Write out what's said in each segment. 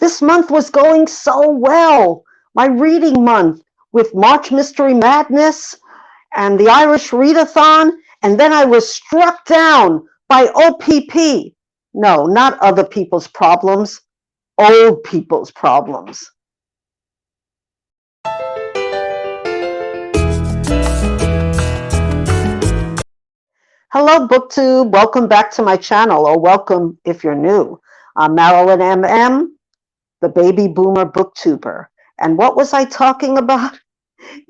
this month was going so well. My reading month with March Mystery Madness and the Irish Readathon, and then I was struck down by OPP. No, not other people's problems, old people's problems. Hello, BookTube. Welcome back to my channel, or welcome if you're new. I'm Marilyn MM, the baby boomer booktuber. And what was I talking about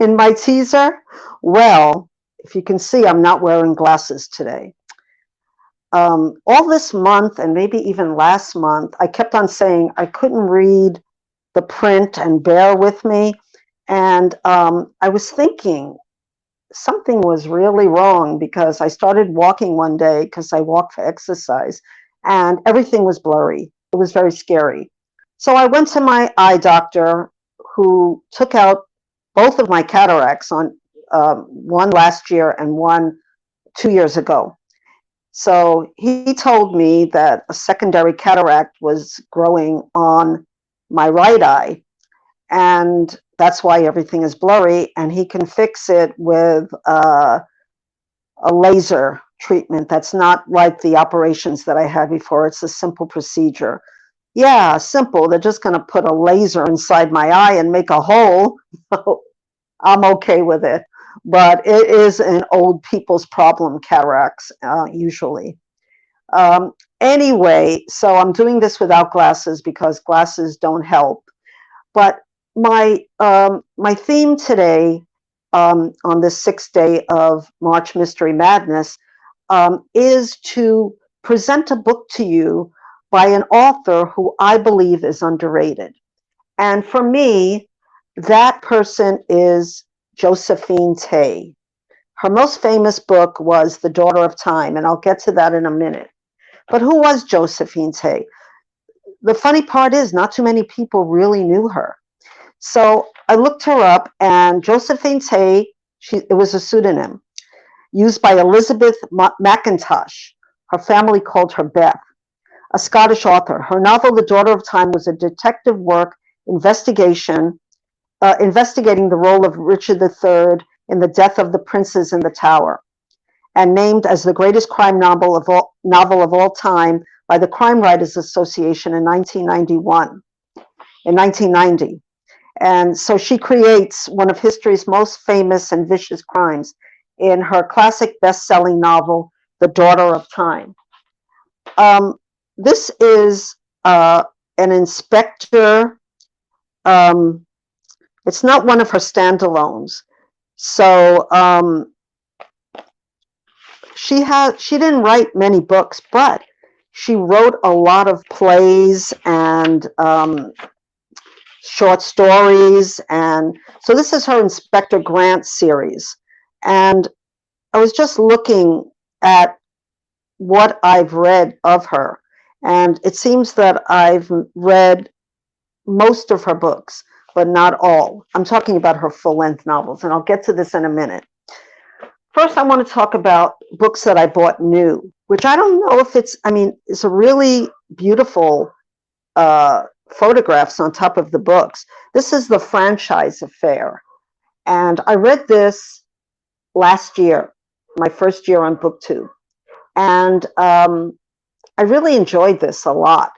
in my teaser? Well, if you can see, I'm not wearing glasses today. All this month, and maybe even last month, I kept on saying I couldn't read the print and bear with me. And I was thinking something was really wrong, because I started walking one day, because I walk for exercise, and everything was blurry. It was very scary. So I went to my eye doctor, who took out both of my cataracts, on one last year and one 2 years ago. So he told me that a secondary cataract was growing on my right eye, and that's why everything is blurry, and he can fix it with a laser treatment. That's not like the operations that I had before. It's a simple procedure. Yeah, simple. They're just going to put a laser inside my eye and make a hole. I'm okay with it. But it is an old people's problem, cataracts, usually. Anyway, so I'm doing this without glasses, because glasses don't help. But my theme today, on the 6th day of March Mystery Madness, is to present a book to you by an author who I believe is underrated. And for me, that person is Josephine Tey. Her most famous book was The Daughter of Time, and I'll get to that in a minute. But who was Josephine Tey? The funny part is, not too many people really knew her. So I looked her up, and Josephine Tey, it was a pseudonym used by Elizabeth McIntosh. Her family called her Beth, a Scottish author. Her novel, The Daughter of Time, was a detective work investigating the role of Richard III in the death of the princes in the Tower, and named as the greatest crime novel of all time by the Crime Writers Association in 1990. And so she creates one of history's most famous and vicious crimes in her classic best-selling novel, The Daughter of Time. This is an inspector. It's not one of her standalones. So she didn't write many books, but she wrote a lot of plays and short stories. And so this is her Inspector Grant series. And I was just looking at what I've read of her, and it seems that I've read most of her books, but not all. I'm talking about her full-length novels, and I'll get to this in a minute. First, I want to talk about books that I bought new, which I don't know if it's a really beautiful photographs on top of the books. This is The Franchise Affair, and I read this last year, my first year on BookTube, and I really enjoyed this a lot.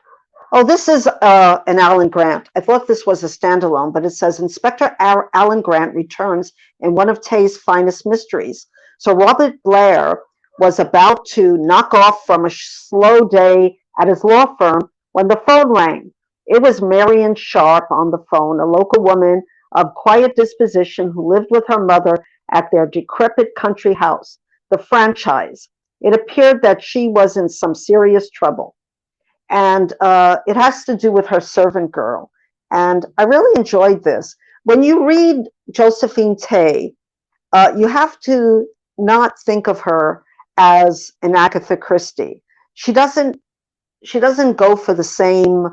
Oh, this is an Alan Grant. I thought this was a standalone, but it says Inspector Alan Grant returns in one of Tey's finest mysteries. So Robert Blair was about to knock off from a slow day at his law firm when the phone rang. It was Marion Sharp on the phone, a local woman of quiet disposition who lived with her mother at their decrepit country house, the Franchise. It appeared that she was in some serious trouble. And it has to do with her servant girl. And I really enjoyed this. When you read Josephine Tey, you have to not think of her as an Agatha Christie. She doesn't go for the same,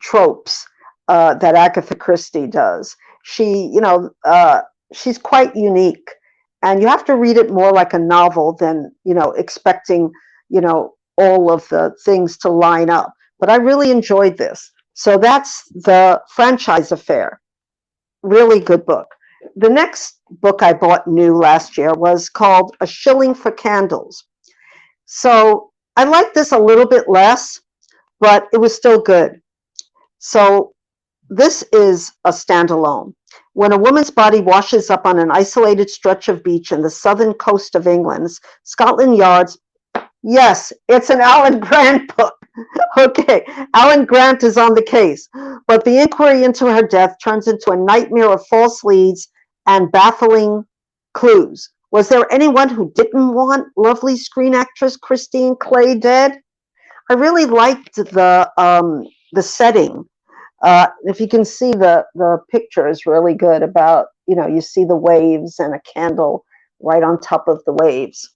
tropes that Agatha Christie does. She's quite unique, and you have to read it more like a novel than, expecting, all of the things to line up. but I really enjoyed this. So that's The Franchise Affair. Really good book. The next book I bought new last year was called A Shilling for Candles. So I liked this a little bit less, but it was still good. So this is a standalone. When a woman's body washes up on an isolated stretch of beach in the southern coast of England's Scotland Yards, yes, it's an Alan Grant book. Okay, Alan Grant is on the case, but the inquiry into her death turns into a nightmare of false leads and baffling clues. Was there anyone who didn't want lovely screen actress Christine Clay dead? I really liked the setting. If you can see the picture is really good about, you see the waves and a candle right on top of the waves.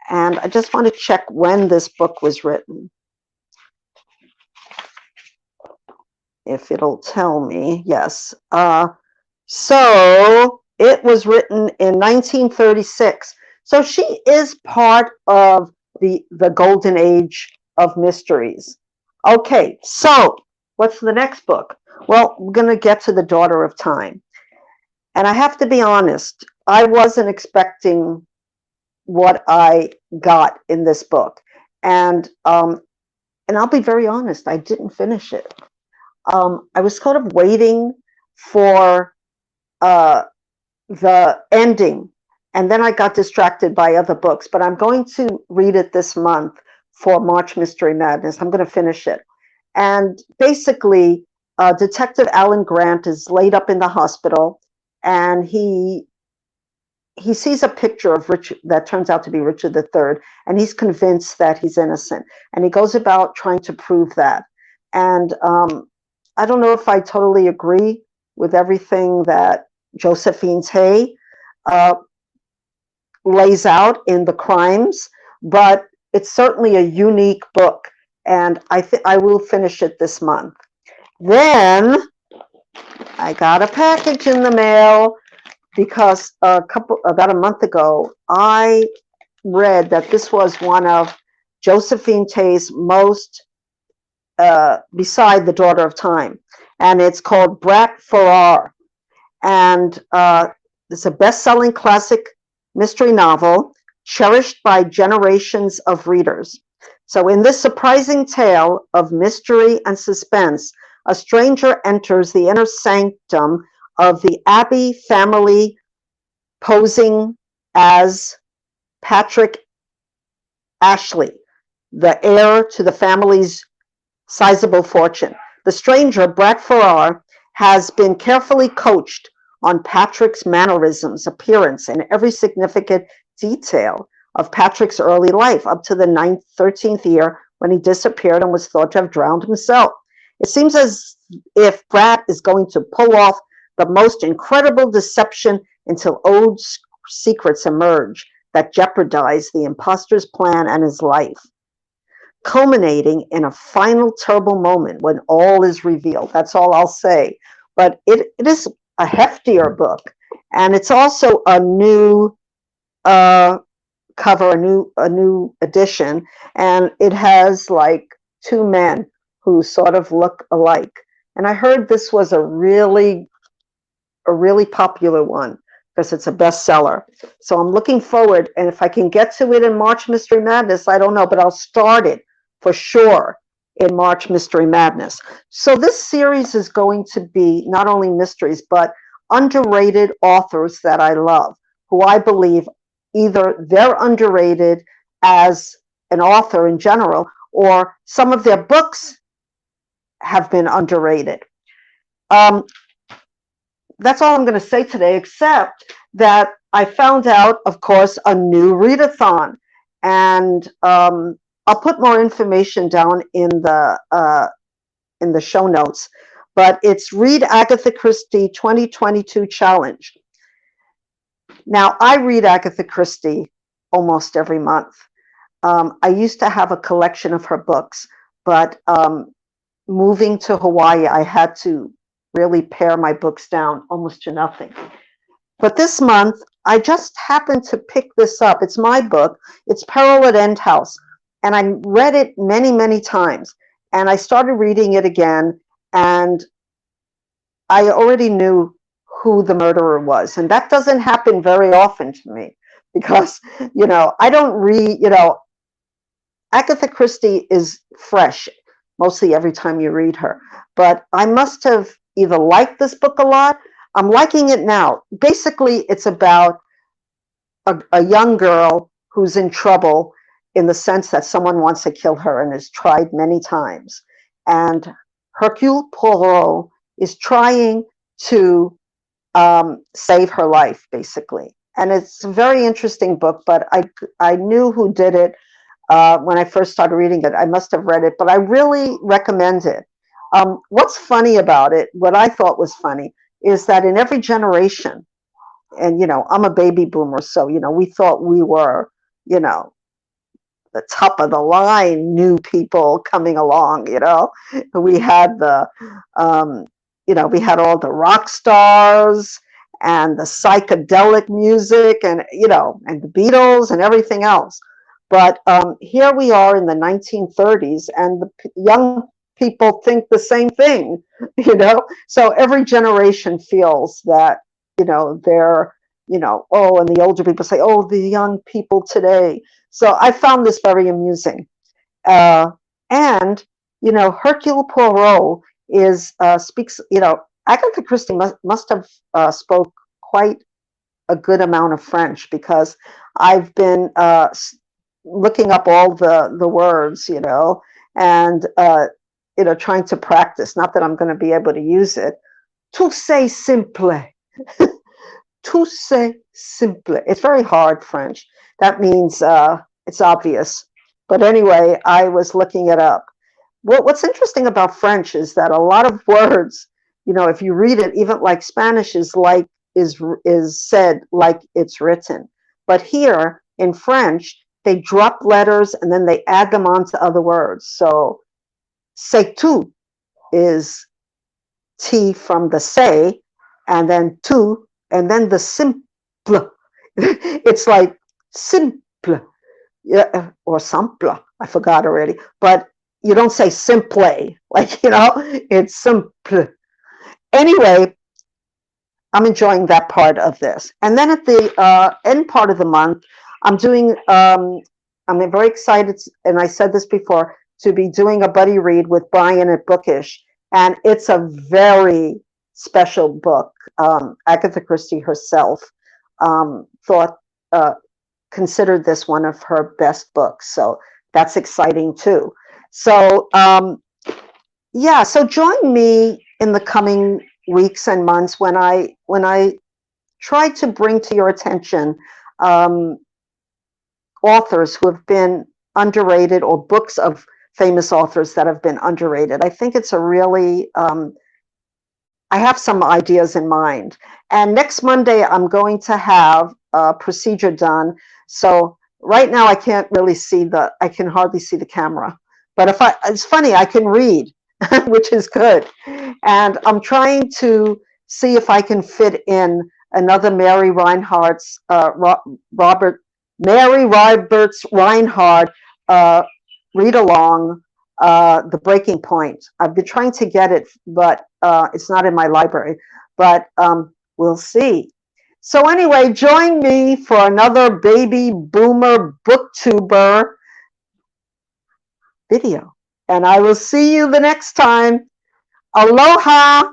And I just want to check when this book was written. If it'll tell me, yes. So it was written in 1936. So she is part of the golden age of mysteries. Okay, so what's the next book? Well, we're going to get to The Daughter of Time. And I have to be honest, I wasn't expecting what I got in this book. And I'll be very honest, I didn't finish it. I was sort of waiting for the ending, and then I got distracted by other books, but I'm going to read it this month for March Mystery Madness. I'm going to finish it. And basically, Detective Alan Grant is laid up in the hospital, and he sees a picture of Richard that turns out to be Richard III, and he's convinced that he's innocent. And he goes about trying to prove that. And I don't know if I totally agree with everything that Josephine Tey lays out in the crimes, but it's certainly a unique book, and I will finish it this month. Then I got a package in the mail because about a month ago, I read that this was one of Josephine Tey's most beside The Daughter of Time, and it's called Brat Farrar, and it's a best-selling classic mystery novel cherished by generations of readers. So in this surprising tale of mystery and suspense, a stranger enters the inner sanctum of the Abbey family, posing as Patrick Ashley, the heir to the family's sizable fortune. The stranger, Brat Farrar, has been carefully coached on Patrick's mannerisms, appearance, and every significant detail of Patrick's early life up to the 13th year when he disappeared and was thought to have drowned himself. It seems as if Brat is going to pull off the most incredible deception until old secrets emerge that jeopardize the imposter's plan and his life, culminating in a final terrible moment when all is revealed. That's all I'll say. But it is a heftier book, and it's also a new cover, a new edition, and it has like two men who sort of look alike. And I heard this was a really popular one because it's a bestseller. So I'm looking forward, and if I can get to it in March Mystery Madness, I don't know, but I'll start it for sure in March Mystery Madness. So this series is going to be not only mysteries, but underrated authors that I love, who I believe either they're underrated as an author in general, or some of their books have been underrated. That's all I'm going to say today, except that I found out, of course, a new readathon, and I'll put more information down in the show notes. But it's Read Agatha Christie 2022 Challenge. Now, I read Agatha Christie almost every month. I used to have a collection of her books, but moving to Hawaii, I had to really pare my books down almost to nothing. But this month, I just happened to pick this up. It's my book. It's Peril at End House. And I read it many, many times. and I started reading it again, and I already knew who the murderer was. And that doesn't happen very often to me because, I don't read, Agatha Christie is fresh mostly every time you read her. But I must have either liked this book a lot. I'm liking it now. Basically, it's about a young girl who's in trouble in the sense that someone wants to kill her and has tried many times. And Hercule Poirot is trying to save her life, basically. And it's a very interesting book, but I knew who did it when I first started reading it. I must have read it, but I really recommend it. What's funny about it, what I thought was funny, is that in every generation, and I'm a baby boomer, so we thought we were, the top of the line new people coming along. We had we had all the rock stars and the psychedelic music, and and the Beatles and everything else. But here we are in the 1930s, and the young people think the same thing. So every generation feels that they're oh, and the older people say, oh, the young people today. So I found this very amusing. And Hercule Poirot speaks. Agatha Christie must have spoke quite a good amount of French, because I've been looking up all the words, and trying to practice. Not that I'm going to be able to use it. Tout c'est simple. Tout c'est simple. It's very hard French. That means it's obvious. But anyway, I was looking it up. What's interesting about French is that a lot of words, if you read it, even like Spanish is said like it's written. But here in French, they drop letters and then they add them onto other words. So c'est tout is T from the say, and then tout, and then the simple. It's like simple, yeah, or simple. I forgot already. But you don't say simple, like, it's simple. Anyway, I'm enjoying that part of this. And then at the end part of the month, I'm very excited, and I said this before, to be doing a buddy read with Brian at Bookish. And it's a very special book. Agatha Christie herself considered this one of her best books. So that's exciting too. So so join me in the coming weeks and months when I try to bring to your attention authors who have been underrated, or books of famous authors that have been underrated. I think it's a really, I have some ideas in mind. And next Monday, I'm going to have a procedure done. So right now, I can't really see I can hardly see the camera. But it's funny, I can read, which is good. And I'm trying to see if I can fit in another Mary Reinhardt's, Mary Roberts Reinhardt read along, The Breaking Point. I've been trying to get it, but it's not in my library. But we'll see. So anyway, join me for another Baby Boomer Booktuber video. And I will see you the next time. Aloha!